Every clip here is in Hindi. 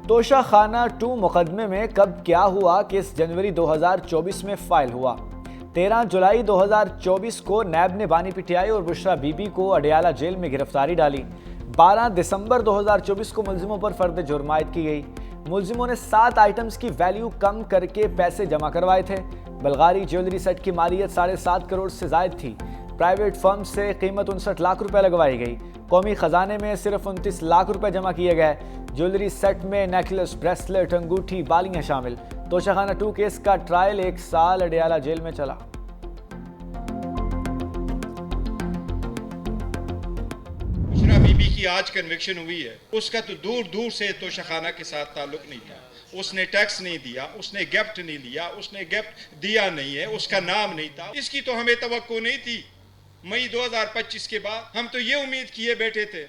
तोशाखाना 2 मुकदमे में कब क्या हुआ, केस जनवरी 2024 में फाइल हुआ। 13 जुलाई 2024 को नैब ने बानी पीटीआई और बुशरा बीबी को अडयाला जेल में गिरफ्तारी डाली। 12 दिसंबर 2024 को मुलजिमों पर फर्द जुर्म आयद की गई। मुलजिमों ने 7 आइटम्स की वैल्यू कम करके पैसे जमा करवाए थे। बलगारी ज्वेलरी सेट की मालियत 7.5 करोड़ से जायद थी। प्राइवेट फर्म से कीमत 59 लाख रुपए लगवाई गई। कौमी खजाने में सिर्फ 29 लाख रुपए जमा किए गए। ज्वेलरी सेट में नेकलेस, ब्रेसलेट, अंगूठी, बालियां शामिल। तोशाखाना 2 केस का ट्रायल 1 साल अडयाला जेल में चला। बुशरा बीबी की आज कन्विक्शन हुई है, उसका तो दूर दूर से तोशाखाना के साथ ताल्लुक नहीं था। उसने टैक्स नहीं दिया, उसने गिफ्ट नहीं लिया, उसने गिफ्ट दिया नहीं है, उसका नाम नहीं था। इसकी तो हमें तवक्को नहीं थी। मई 2025 के बाद हम तो ये उम्मीद किए बैठे थे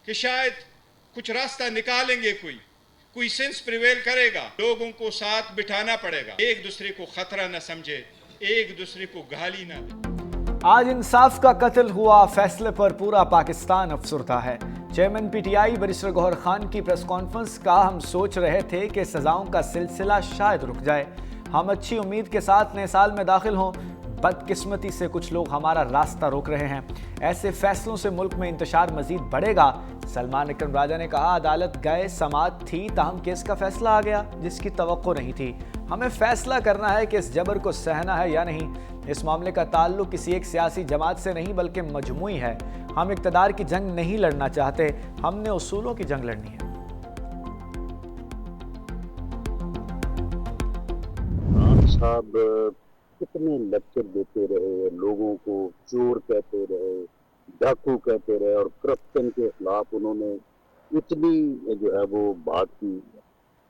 कि शायद कुछ रास्ता निकालेंगे, कोई सेंस प्रिवेल करेगा, लोगों को साथ बिठाना पड़ेगा, एक दूसरे को खतरा न समझे, एक दूसरे को गाली ना दे। आज इंसाफ का कत्ल हुआ, फैसले पर पूरा पाकिस्तान अफसुर्दा है। Chairman PTI barrister Gohar Khan की प्रेस कॉन्फ्रेंस का हम सोच रहे थे कि सजाओं का सिलसिला शायद रुक जाए। हम अच्छी उम्मीद के साथ नए साल में दाखिल हों, बदकिस्मती से कुछ लोग हमारा रास्ता रोक रहे हैं। ऐसे फैसलों से मुल्क में इंतशार मजीद बढ़ेगा। सलमान अकरम राजा ने कहा, अदालत गए, समाअत थी, ताहम केस का फैसला आ गया जिसकी तवक्को नहीं थी। हमें फैसला करना है कि इस जबर को सहना है या नहीं। इस मामले का ताल्लुक किसी एक सियासी जमात से नहीं बल्कि मजमूई है। हम इक़्तिदार की जंग नहीं लड़ना चाहते, हमने उसूलों की जंग लड़नी है। साहब कितने लेक्चर देते रहे, लोगों को चोर कहते रहे, डाकू कहते रहे और करप्शन के खिलाफ उन्होंने इतनी जो है वो बात की,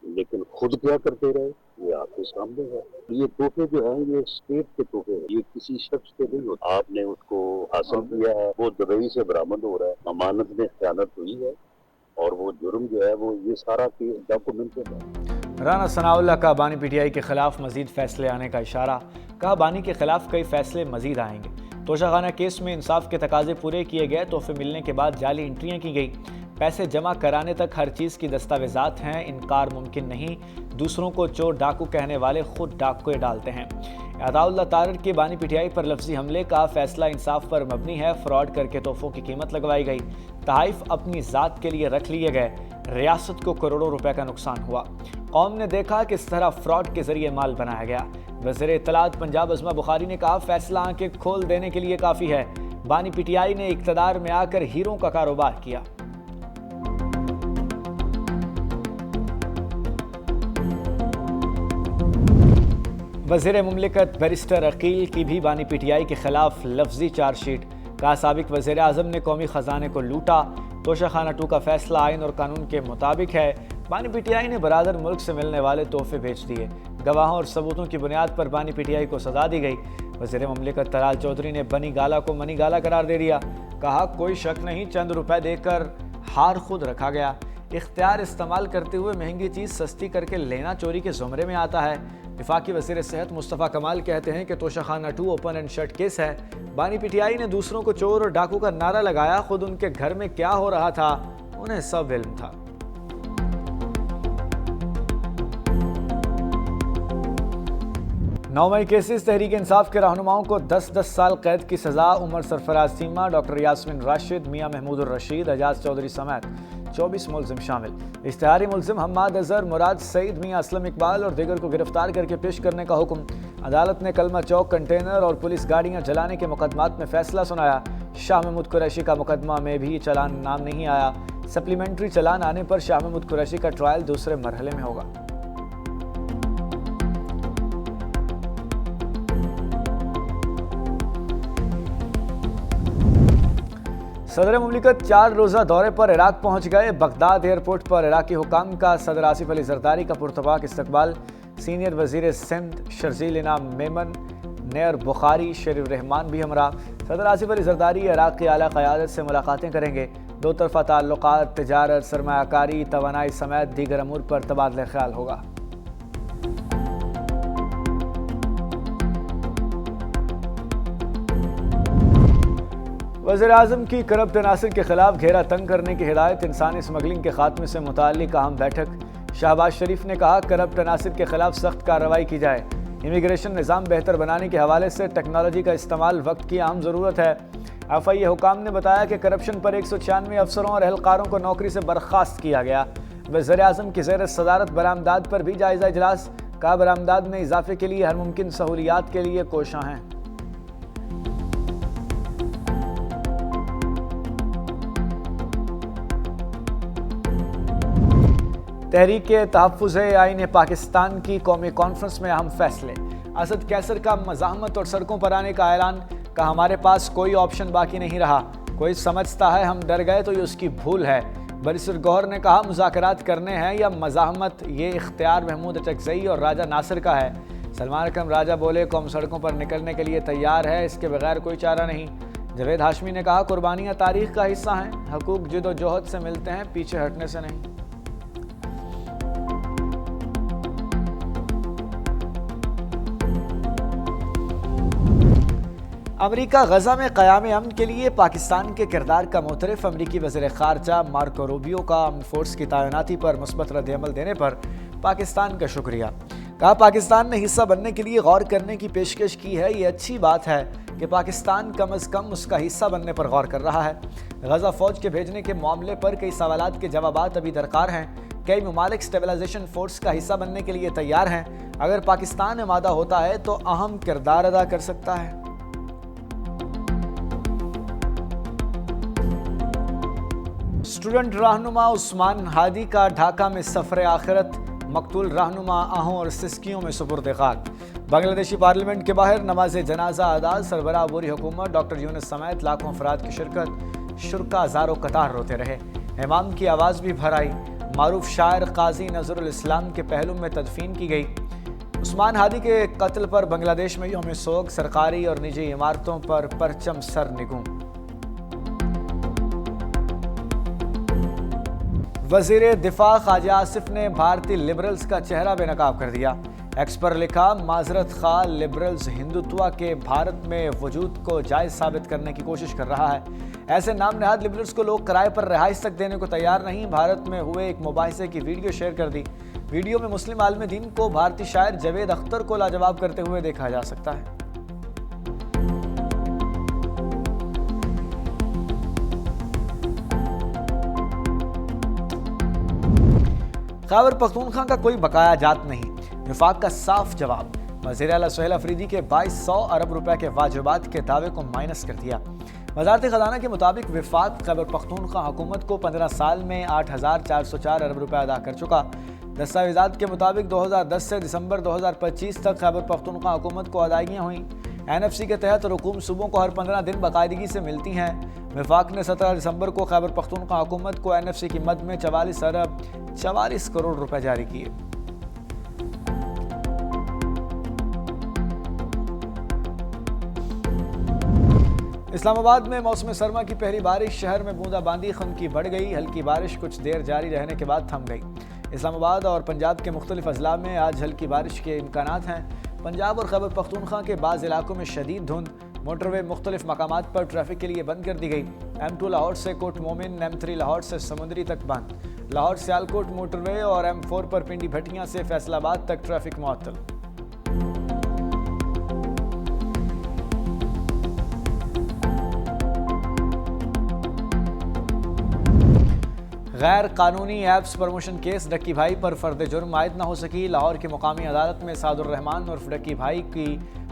लेकिन खुद क्या करते रहे ये आपके सामने है। ये तोहफे जो हैं ये स्टेट के तोहफे हैं, ये किसी शख्स के नहीं होते। आपने उसको हासिल किया है, वो दुबई से बरामद हो रहा है, अमानत में खयानत हुई है और वो जुर्म जो है वो ये सारा केस डॉक्यूमेंटेड है। राना सनाउल्लाह का बानी पीटीआई के खिलाफ मजीद फैसले आने का इशारा। कहा, बानी के खिलाफ कई फैसले मजीद आएंगे। तोशाखाना केस में इंसाफ के तकाजे पूरे किए गए, तोहफे मिलने के बाद जाली एंट्रियां की गई। पैसे जमा कराने तक हर चीज़ की दस्तावेजात हैं, इनकार मुमकिन नहीं। दूसरों को चोर डाकू कहने वाले खुद डाकुए डालते हैं। अताउल्लाह तारर के बानी पीटीआई पर लफ्जी हमले का फैसला इंसाफ पर मबनी है। फ्रॉड करके तोहफों की कीमत लगवाई गई। तहाइफ अपनी ज़ात के लिए रख लिए गए। रियासत को करोड़ों रुपए का नुकसान हुआ। कौम ने देखा किस तरह फ्रॉड के जरिए माल बनाया गया। वज़ीर इत्तलात पंजाब अज़मा बुखारी ने कहा, फैसला आंखें खोल देने के लिए काफ़ी है। बानी पीटीआई ने इक़्तिदार में आकर हीरों का कारोबार किया। वज़ीर मुमलिकत बैरिस्टर अकील की भी बानी पीटीआई के खिलाफ लफ्जी चार्जशीट। कहा, साबिक वज़ीर आज़म ने कौमी ख़जाने को लूटा। तोशाखाना 2 का फैसला आइन और कानून के मुताबिक है। बानी पीटीआई ने बरादर मुल्क से मिलने वाले तोहफे बेच दिए। गवाहों और सबूतों की बुनियाद पर बानी पीटीआई को सजा दी गई। वज़ीर मुमलिकत तलाल चौधरी ने बनी गाला को मनी गाला करार दे दिया। कहा, कोई शक नहीं, चंद रुपए देकर हार खुद रखा गया। इख्तियार इस्तेमाल करते हुए महंगी चीज़ सस्ती करके लेना चोरी के ज़ुमरे में आता है। वफाकी वज़ीर सेहत मुस्तफ़ा कमाल कहते हैं कि Toshakhana 2 open and shut case है। बानी पीटीआई ने दूसरों को चोर और डाकू का नारा लगाया, खुद उनके घर में क्या हो रहा था उन्हें सब इल्म था। 9 मई केसेस तहरीक इंसाफ के रहनुमाओं को 10-10 साल कैद की सजा। उमर सरफराज सीमा, डॉक्टर यास्मीन राशिद, मियां महमूद रशीद, एजाज चौधरी समेत 24 मुलजिम शामिल। इश्तिहारी मुलजिम हम्माद अजहर, मुराद सईद, मियां असलम इकबाल और दीगर को गिरफ्तार करके पेश करने का हुक्म। अदालत ने कलमा चौक कंटेनर और पुलिस गाड़ियां जलाने के मुकदमात में फैसला सुनाया। शाह महमूद कुरैशी का मुकदमा में भी चलान नाम नहीं आया। सप्लीमेंट्री चलान आने पर शाह महमूद कुरैशी का ट्रायल दूसरे मरहले में होगा। सदर मुमलिकत 4 रोज़ा दौरे पर इराक पहुंच गए। बगदाद एयरपोर्ट पर इराकी हुकाम का सदर आसिफ अली जरदारी का पुरतबाक इस्तकबाल। सीनियर वजीर सिंध शर्जील इनाम मेमन, नेयर बुखारी, शरीफ रहमान भी हमरा। सदर आसिफ अली जरदारी इराक की आला क़यादत से मुलाकातें करेंगे। दो तरफ़ा ताल्लुकात, तिजारत, सरमायाकारी, तवानाई समेत दीगर अमूर पर तबादला ख्याल होगा। वज़ीर-ए-आज़म की करप्ट अनासिर के खिलाफ घेरा तंग करने की हिदायत। इंसानी स्मगलिंग के खात्मे से मुताल्लिक अहम बैठक। शहबाज शरीफ ने कहा, करप्ट अनासिर के खिलाफ सख्त कार्रवाई की जाए। इमिग्रेशन निज़ाम बेहतर बनाने के हवाले से टेक्नोलॉजी का इस्तेमाल वक्त की अहम ज़रूरत है। FIA हुकाम ने बताया कि करप्शन पर 196 अफसरों और एहलकारों को नौकरी से बर्खास्त किया गया। वज़ीर-ए-आज़म की ज़ेर सदारत बरामदात पर भी जायज़ा इजलास। कहा, बरामदात में इजाफे के लिए हर मुमकिन सहूलियात के लिए कोशां हैं। तहरीक तहफ़्फ़ुज़ आईन पाकिस्तान की कौमी कॉन्फ्रेंस में अहम फैसले। असद कैसर का मज़ाहमत और सड़कों पर आने का ऐलान। कहा, हमारे पास कोई ऑप्शन बाकी नहीं रहा। कोई समझता है हम डर गए तो ये उसकी भूल है। बरिस्टर गौहर ने कहा, मुज़ाकरात करने हैं या मज़ाहमत, ये इख्तियार महमूद अचकज़ई और राजा नासिर का है। सलमान अकरम राजा बोले, कौम सड़कों पर निकलने के लिए तैयार है, इसके बगैर कोई चारा नहीं। जवेद हाशमी ने कहा, कुर्बानियाँ तारीख़ का हिस्सा हैं, हकूक़ जिद्दोजहद से मिलते हैं, पीछे हटने से नहीं। अमरीका गजा में क़याम अमन के लिए पाकिस्तान के किरदार का मोतरफ। अमरीकी वज़ीर ख़ारजा मार्को रूबियो का अमन फोर्स की तैनाती पर मुस्बत रद्द-ए-अमल देने पर पाकिस्तान का शुक्रिया। कहा, पाकिस्तान ने हिस्सा बनने के लिए गौर करने की पेशकश की है। ये अच्छी बात है कि पाकिस्तान कम अज़ कम उसका हिस्सा बनने पर गौर कर रहा है। गजा फ़ौज के भेजने के मामले पर कई सवालात के जवाबात अभी दरकार हैं। कई ममालिक स्टेबलाइजेशन फोर्स का हिस्सा बनने के लिए तैयार हैं। अगर पाकिस्तान आमादा होता है तो अहम किरदार अदा कर सकता है। स्टूडेंट रहनुमा उस्मान हादी का ढाका में सफ़र आखिरत। मकतूल रहनुमा आहों और सिस्कियों में सुपुर्द खाक। बांग्लादेशी पार्लियामेंट के बाहर नमाज जनाजा अदा। सरबराह अबूरी हुकूमत डॉक्टर यूनुस समेत लाखों अफराद की शिरकत। शुरका ज़ारो कतार रोते रहे। इमाम की आवाज़ भी भर आई। मारूफ शायर काजी नज़रुल इस्लाम के पहलू में तदफीन की गई। उस्मान हादी के कत्ल पर बांग्लादेश में यौम सोग। सरकारी और निजी इमारतों पर परचम सर निगूं। वज़ीर दिफा ख्वाजा आसिफ ने भारतीय लिबरल्स का चेहरा बेनकाब कर दिया। एक्स पर लिखा, माजरत खा लिबरल्स हिंदुत्व के भारत में वजूद को जायज़ साबित करने की कोशिश कर रहा है। ऐसे नाम नहाद लिबरल्स को लोग किराए पर रिहाइश तक देने को तैयार नहीं। भारत में हुए एक मुबाहिसे की वीडियो शेयर कर दी। वीडियो में मुस्लिम आलम दीन को भारतीय शायर जवेद अख्तर को लाजवाब करते हुए देखा जा सकता है। खैबर पख्तूनख्वा का कोई बकाया जात नहीं। विफाक का साफ जवाब। वज़ीर आला सुहेल अफरीदी के 2200 अरब रुपए के वाजिबात के दावे को माइनस कर दिया। वज़ारत ख़ज़ाना के मुताबिक विफाक खैबर पख्तूनख्वा हुकूमत को 15 साल में 8404 अरब रुपए अदा कर चुका। दस्तावेज़ात के मुताबिक 2010 से दिसंबर 2025 तक खैबर पख्तूनख्वा हुकूमत को अदायगियाँ हुई। NFC के तहत रकूम सूबों को हर 15 दिन बाकायदगी से मिलती हैं। विफाक ने 17 दिसंबर को खैबर पख्तूनख्वा हुकूमत को NFC की मद में 44 अरब 44 करोड़ रुपए जारी किए। इस्लामाबाद में मौसम सरमा की पहली बारिश। शहर में बूंदाबांदी खनकी बढ़ गई। हल्की बारिश कुछ देर जारी रहने के बाद थम गई। इस्लामाबाद और पंजाब के मुख्तलिफ अजला में आज हल्की बारिश के इम्कानात हैं। पंजाब और खैबर पख्तूनख्वा के बाज़ इलाकों में शदीद धुंध। मोटरवे मुख्तलिफ मकामात पर ट्रैफिक के लिए बंद कर दी गई। M2 लाहौर से कोट मोमिन, M3 लाहौर से समुंदरी तक बंद। लाहौर सियालकोट मोटरवे और M4 पर पिंडी भटियां से फैसलाबाद तक ट्रैफिक मुअत्तल। गैर कानूनी ऐप्स प्रमोशन केस। डक्की भाई पर फर्द जुर्म आयद न हो सकी। लाहौर की मुकामी अदालत में सादुर रहमान उर्फ डक्की भाई की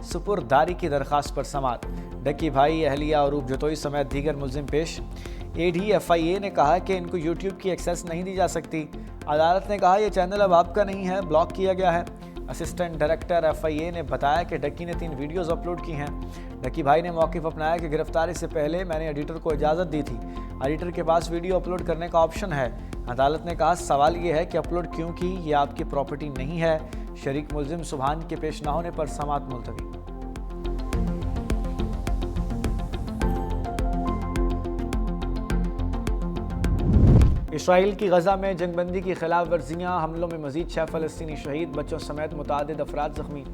सुपुर्दारी की दरख्वास्त पर समाअत। डक्की भाई, अहलिया और रूप जतोई समेत दीगर मुलजिम पेश। AD FIA ने कहा कि इनको YouTube की एक्सेस नहीं दी जा सकती। अदालत ने कहा यह चैनल अब आपका नहीं है, ब्लॉक किया गया है। असिस्टेंट डायरेक्टर FIA ने बताया कि डक्की ने 3 वीडियोज़ अपलोड की हैं। डक्की भाई ने मौक़िफ़ अपनाया कि गिरफ्तारी से पहले मैंने एडिटर को इजाज़त दी थी। एडिटर के पास वीडियो अपलोड करने का ऑप्शन है। अदालत ने कहा सवाल ये है कि अपलोड क्यों की, ये आपकी प्रॉपर्टी नहीं है। शरीक मुलजिम सुबहान के पेश न होने पर समाअत मुलतवी। इसराइल की गजा में जंगबंदी की खिलाफ वर्जियाँ। हमलों में मजीद 6 फ़लस्तीनी शहीद, बच्चों समेत मुतअद्दिद अफराद ज़ख्मी।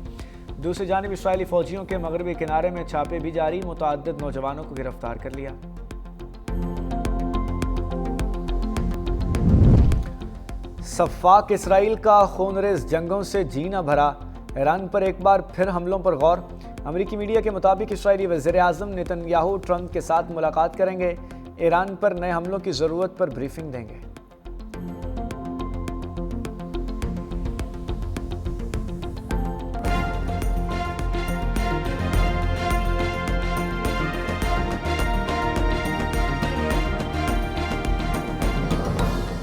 दूसरी जानिब इसराइली फ़ौजियों के मगरबी किनारे में छापे भी जारी। मुतअद्दिद नौजवानों को गिरफ्तार कर लिया। सफ़ाक इसराइल का खूनरेज़ जंगों से जी न भरा, ईरान पर एक बार फिर हमलों पर गौर। अमेरिकी मीडिया के मुताबिक इसराइली वज़ीर-ए-आज़म नेतन्याहू ट्रंप के साथ मुलाकात करेंगे, ईरान पर नए हमलों की ज़रूरत पर ब्रीफिंग देंगे।